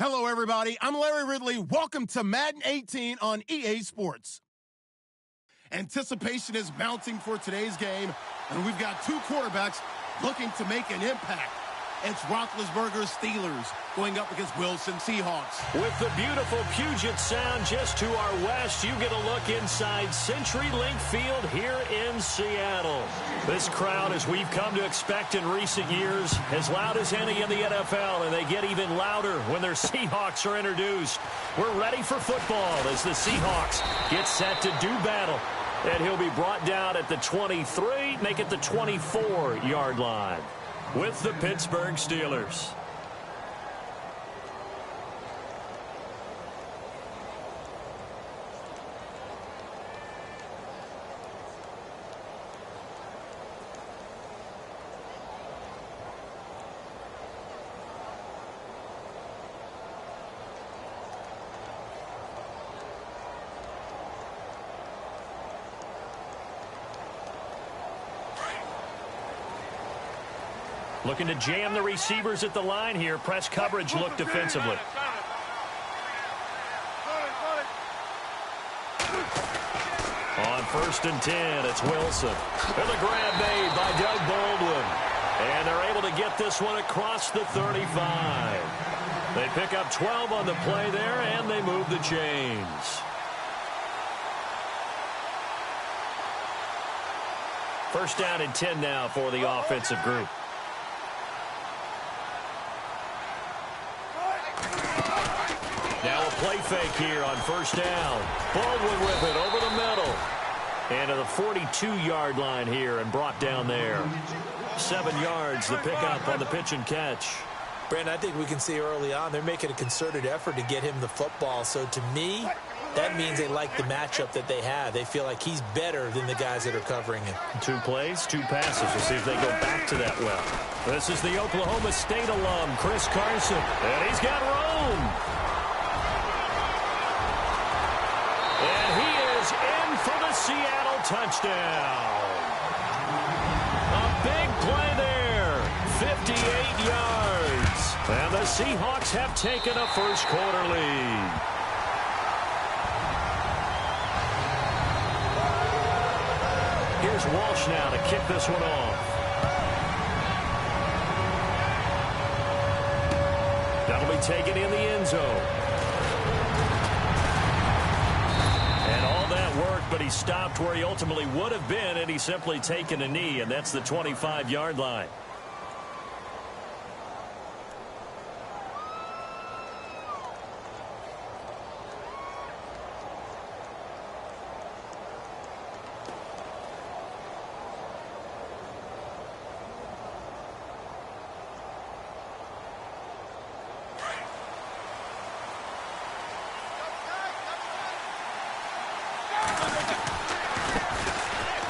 Hello, everybody. I'm Larry Ridley. Welcome to Madden 18 on EA Sports. Anticipation is mounting for today's game, and we've got two quarterbacks looking to make an impact. It's Roethlisberger's Steelers going up against Wilson Seahawks. With the beautiful Puget Sound just to our west, you get a look inside CenturyLink Field here in Seattle. This crowd, as we've come to expect in recent years, as loud as any in the NFL, and they get even louder when their Seahawks are introduced. We're ready for football as the Seahawks get set to do battle. And he'll be brought down at the 23, make it the 24-yard line with the Pittsburgh Steelers. Looking to jam the receivers at the line here. Press coverage look defensively. On 1st and 10, it's Wilson. And the grab made by Doug Baldwin. And they're able to get this one across the 35. They pick up 12 on the play there, and they move the chains. First down and 10 now for the offensive group. Now a play fake here on 1st down. Baldwin with it over the middle. And to the 42-yard line here and brought down there. 7 yards, the pickup on the pitch and catch. Brandon, I think we can see early on they're making a concerted effort to get him the football. So to me, that means they like the matchup that they have. They feel like he's better than the guys that are covering him. 2 plays, 2 passes. We'll see if they go back to that well. This is the Oklahoma State alum, Chris Carson. And he's got room. And he is in for the Seattle touchdown. A big play there. 58 yards. And the Seahawks have taken a first-quarter lead. Here's Walsh now to kick this one off. That'll be taken in the end zone. And all that work, but he stopped where he ultimately would have been, and he's simply taken a knee, and that's the 25-yard line.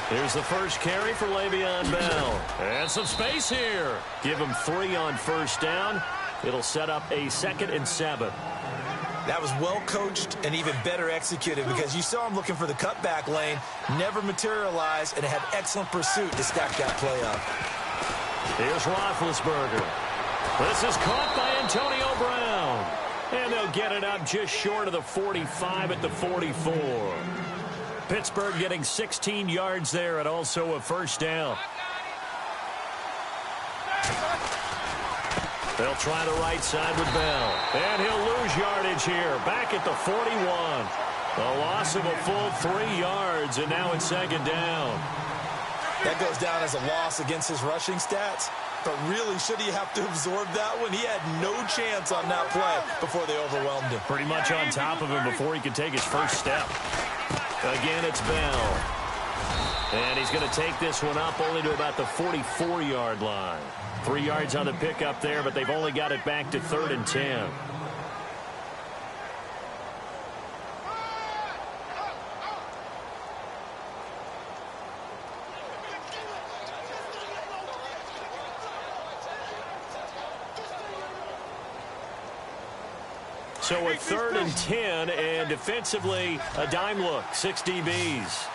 Here's the first carry for Le'Veon Bell. And some space here. Give him 3 on 1st down. It'll set up a 2nd and 7. That was well coached and even better executed because you saw him looking for the cutback lane, never materialized, and had excellent pursuit to stack that play up. Here's Roethlisberger. This is caught by Antonio Brown. And they'll get it up just short of the 45 at the 44. Pittsburgh getting 16 yards there and also a 1st down. They'll try the right side with Bell. And he'll lose yardage here. Back at the 41. A loss of a full 3 yards, and now it's 2nd down. That goes down as a loss against his rushing stats. But really, should he have to absorb that one? He had no chance on that play before they overwhelmed him. Pretty much on top of him before he could take his first step. Again, it's Bell. And he's going to take this one up only to about the 44-yard line. 3 yards on the pickup there, but they've only got it back to 3rd and 10. So a 3rd and 10, and defensively, a dime look, 6 DBs.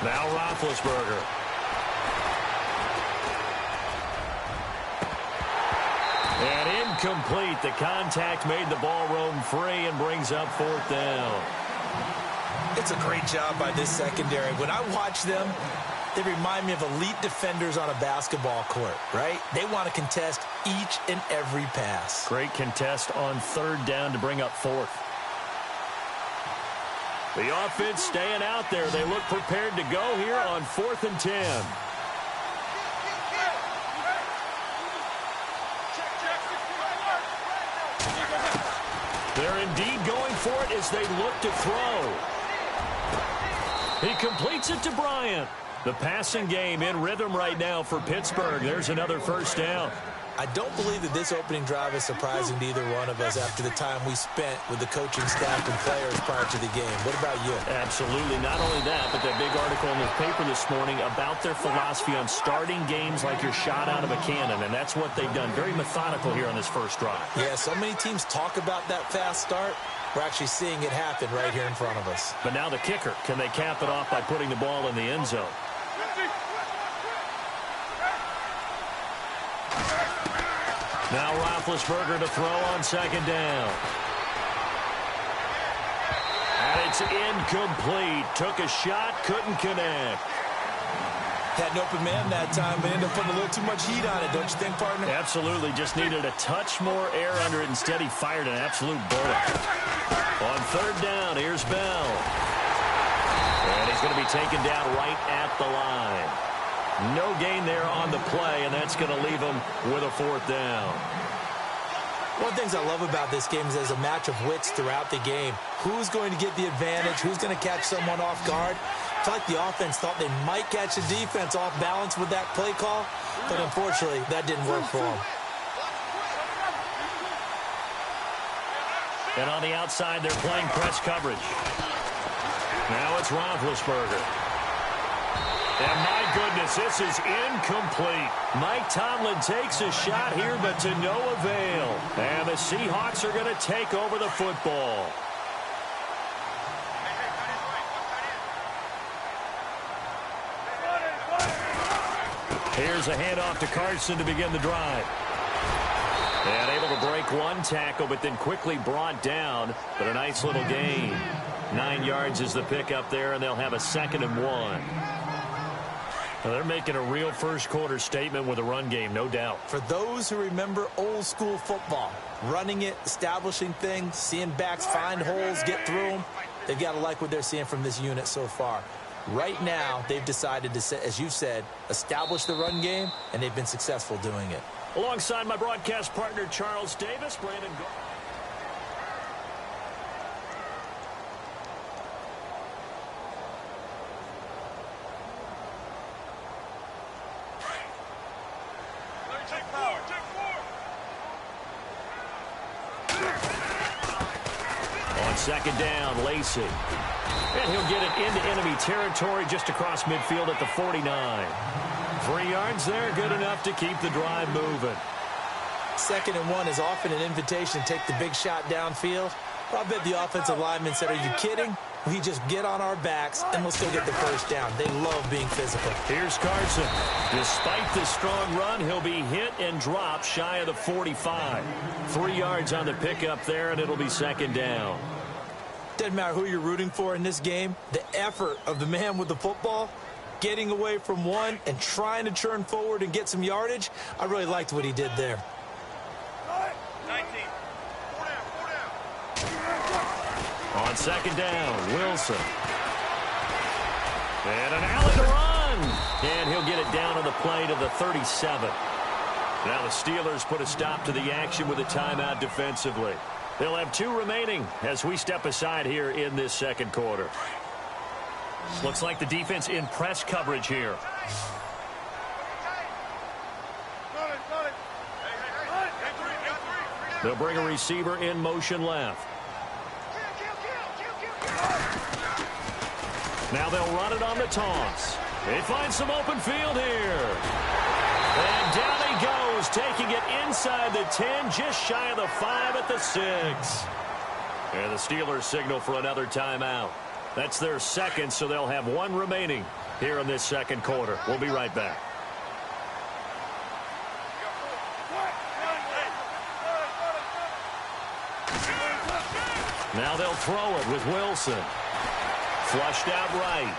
Now Roethlisberger. And Incomplete. The contact made the ball roam free and brings up 4th down. It's a great job by this secondary. When I watch them, they remind me of elite defenders on a basketball court, right? They want to contest each and every pass. Great contest on 3rd down to bring up 4th. The offense staying out there. They look prepared to go here on 4th and 10. They're indeed going for it as they look to throw. He completes it to Bryant. The passing game in rhythm right now for Pittsburgh. There's another 1st down. I don't believe that this opening drive is surprising to either one of us after the time we spent with the coaching staff and players prior to the game. What about you? Absolutely. Not only that, but that big article in the paper this morning about their philosophy on starting games like you're shot out of a cannon, and that's what they've done. Very methodical here on this first drive. Yeah, so many teams talk about that fast start. We're actually seeing it happen right here in front of us. But now the kicker. Can they cap it off by putting the ball in the end zone? Now Roethlisberger to throw on 2nd down. And it's incomplete. Took a shot, couldn't connect. Had an open man that time, but ended up putting a little too much heat on it, don't you think, partner? Absolutely. Just needed a touch more air under it. Instead, he fired an absolute bullet. On 3rd down, here's Bell. And he's going to be taken down right at the line. No gain there on the play, and that's going to leave him with a 4th down. One of the things I love about this game is there's a match of wits throughout the game. Who's going to get the advantage? Who's going to catch someone off guard? I feel like the offense thought they might catch the defense off balance with that play call, but unfortunately, that didn't work for them. And on the outside, they're playing press coverage. Now it's Roethlisberger. And my goodness, this is incomplete. Mike Tomlin takes a shot here, but to no avail. And the Seahawks are going to take over the football. Here's a handoff to Carson to begin the drive. And able to break one tackle, but then quickly brought down. But a nice little gain. 9 yards is the pickup there, and they'll have a 2nd and 1. Now they're making a real first-quarter statement with a run game, no doubt. For those who remember old-school football, running it, establishing things, seeing backs find holes, get through them, they've got to like what they're seeing from this unit so far. Right now, they've decided to, as you said, establish the run game, and they've been successful doing it. Alongside my broadcast partner, Charles Davis, Brandon Go. On 2nd down, Lacey. And he'll get it into enemy territory just across midfield at the 49. 3 yards there, good enough to keep the drive moving. 2nd and 1 is often an invitation to take the big shot downfield. Well, I bet the offensive lineman said, are you kidding? We just get on our backs, and we'll still get the 1st down. They love being physical. Here's Carson. Despite the strong run, he'll be hit and dropped shy of the 45. 3 yards on the pickup there, and it'll be 2nd down. Doesn't matter who you're rooting for in this game. The effort of the man with the football, getting away from one and trying to turn forward and get some yardage, I really liked what he did there. 19. On 2nd down, Wilson. And an alley to run. And he'll get it down on the play to the 37. Now the Steelers put a stop to the action with a timeout defensively. They'll have 2 remaining as we step aside here in this 2nd quarter. Looks like the defense in press coverage here. They'll bring a receiver in motion left. Now they'll run it on the toss. They find some open field here. And down he goes, taking it inside the 10, just shy of the 5 at the 6. And the Steelers signal for another timeout. That's their 2nd, so they'll have 1 remaining here in this 2nd quarter. We'll be right back. Now they'll throw it with Wilson. Flushed out right.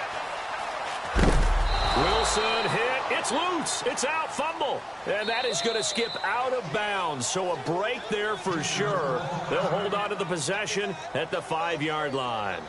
Wilson hit. It's loose. It's out. Fumble. And that is going to skip out of bounds. So a break there for sure. They'll hold on to the possession at the 5-yard line.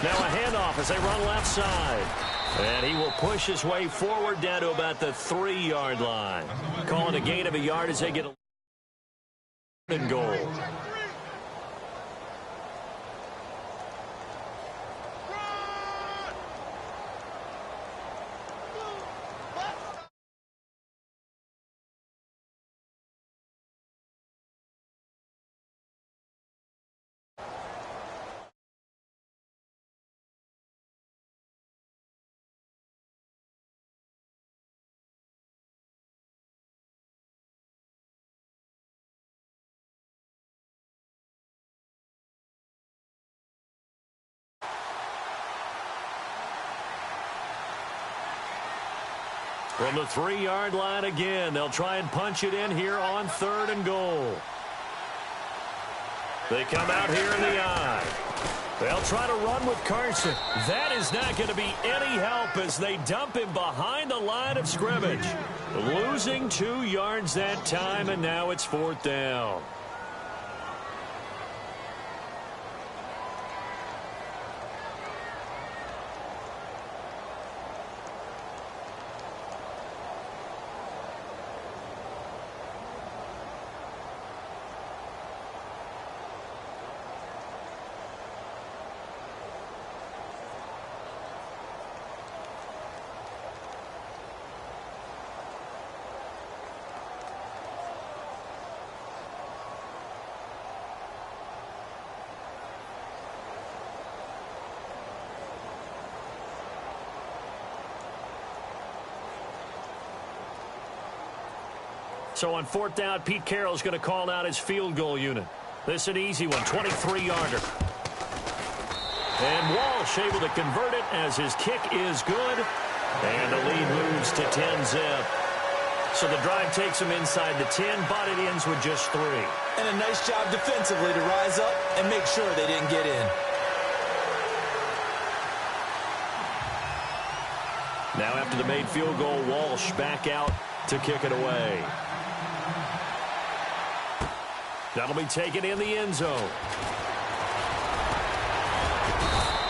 Now a handoff as they run left side. And he will push his way forward down to about the 3-yard line. Calling a gain of a yard as they get a and goal. From the 3-yard line again, they'll try and punch it in here on 3rd and goal. They come out here in the eye. They'll try to run with Carson. That is not going to be any help as they dump him behind the line of scrimmage. Losing 2 yards that time, and now it's 4th down. So on 4th down, Pete Carroll's going to call out his field goal unit. This is an easy one, 23-yarder. And Walsh able to convert it as his kick is good. And the lead moves to 10-zip. So the drive takes him inside the 10, but it ends with just 3. And a nice job defensively to rise up and make sure they didn't get in. Now after the made field goal, Walsh back out to kick it away. That'll be taken in the end zone.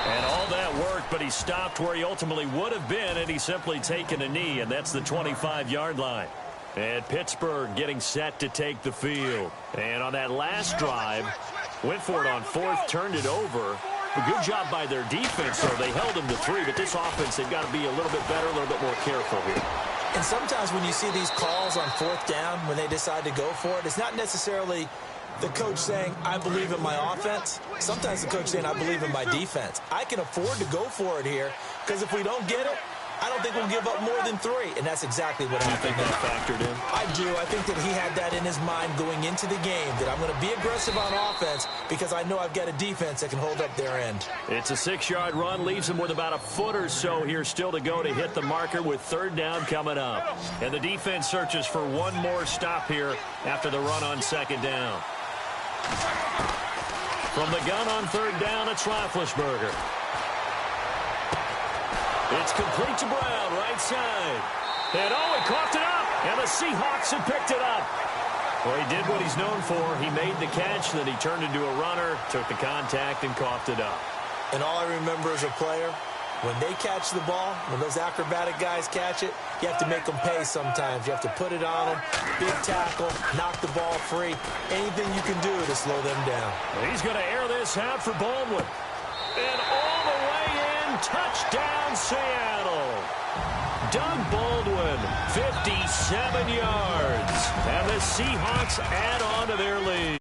And all that worked, but he stopped where he ultimately would have been, and he's simply taken a knee, and that's the 25-yard line. And Pittsburgh getting set to take the field. And on that last drive, went for it on 4th, turned it over. A good job by their defense, though. They held them to 3, but this offense, they've got to be a little bit better, a little bit more careful here. And sometimes when you see these calls on 4th down, when they decide to go for it, it's not necessarily the coach saying, I believe in my offense. Sometimes the coach saying, I believe in my defense. I can afford to go for it here because if we don't get it, I don't think we'll give up more than 3. And that's exactly what happened. You think that factored in? I do. I think that he had that in his mind going into the game, that I'm going to be aggressive on offense because I know I've got a defense that can hold up their end. It's a 6-yard run, leaves him with about a foot or so here still to go to hit the marker with 3rd down coming up. And the defense searches for one more stop here after the run on 2nd down. From the gun on 3rd down, it's Roethlisberger. It's complete to Brown, right side. And oh, he coughed it up. And the Seahawks have picked it up. Well, he did what he's known for. He made the catch, then he turned into a runner, took the contact, and coughed it up. And all I remember as a player, when they catch the ball, when those acrobatic guys catch it, you have to make them pay sometimes. You have to put it on them, big tackle, knock the ball free. Anything you can do to slow them down. He's going to air this out for Baldwin. And all the way in, touchdown Seattle. Doug Baldwin, 57 yards. And the Seahawks add on to their lead.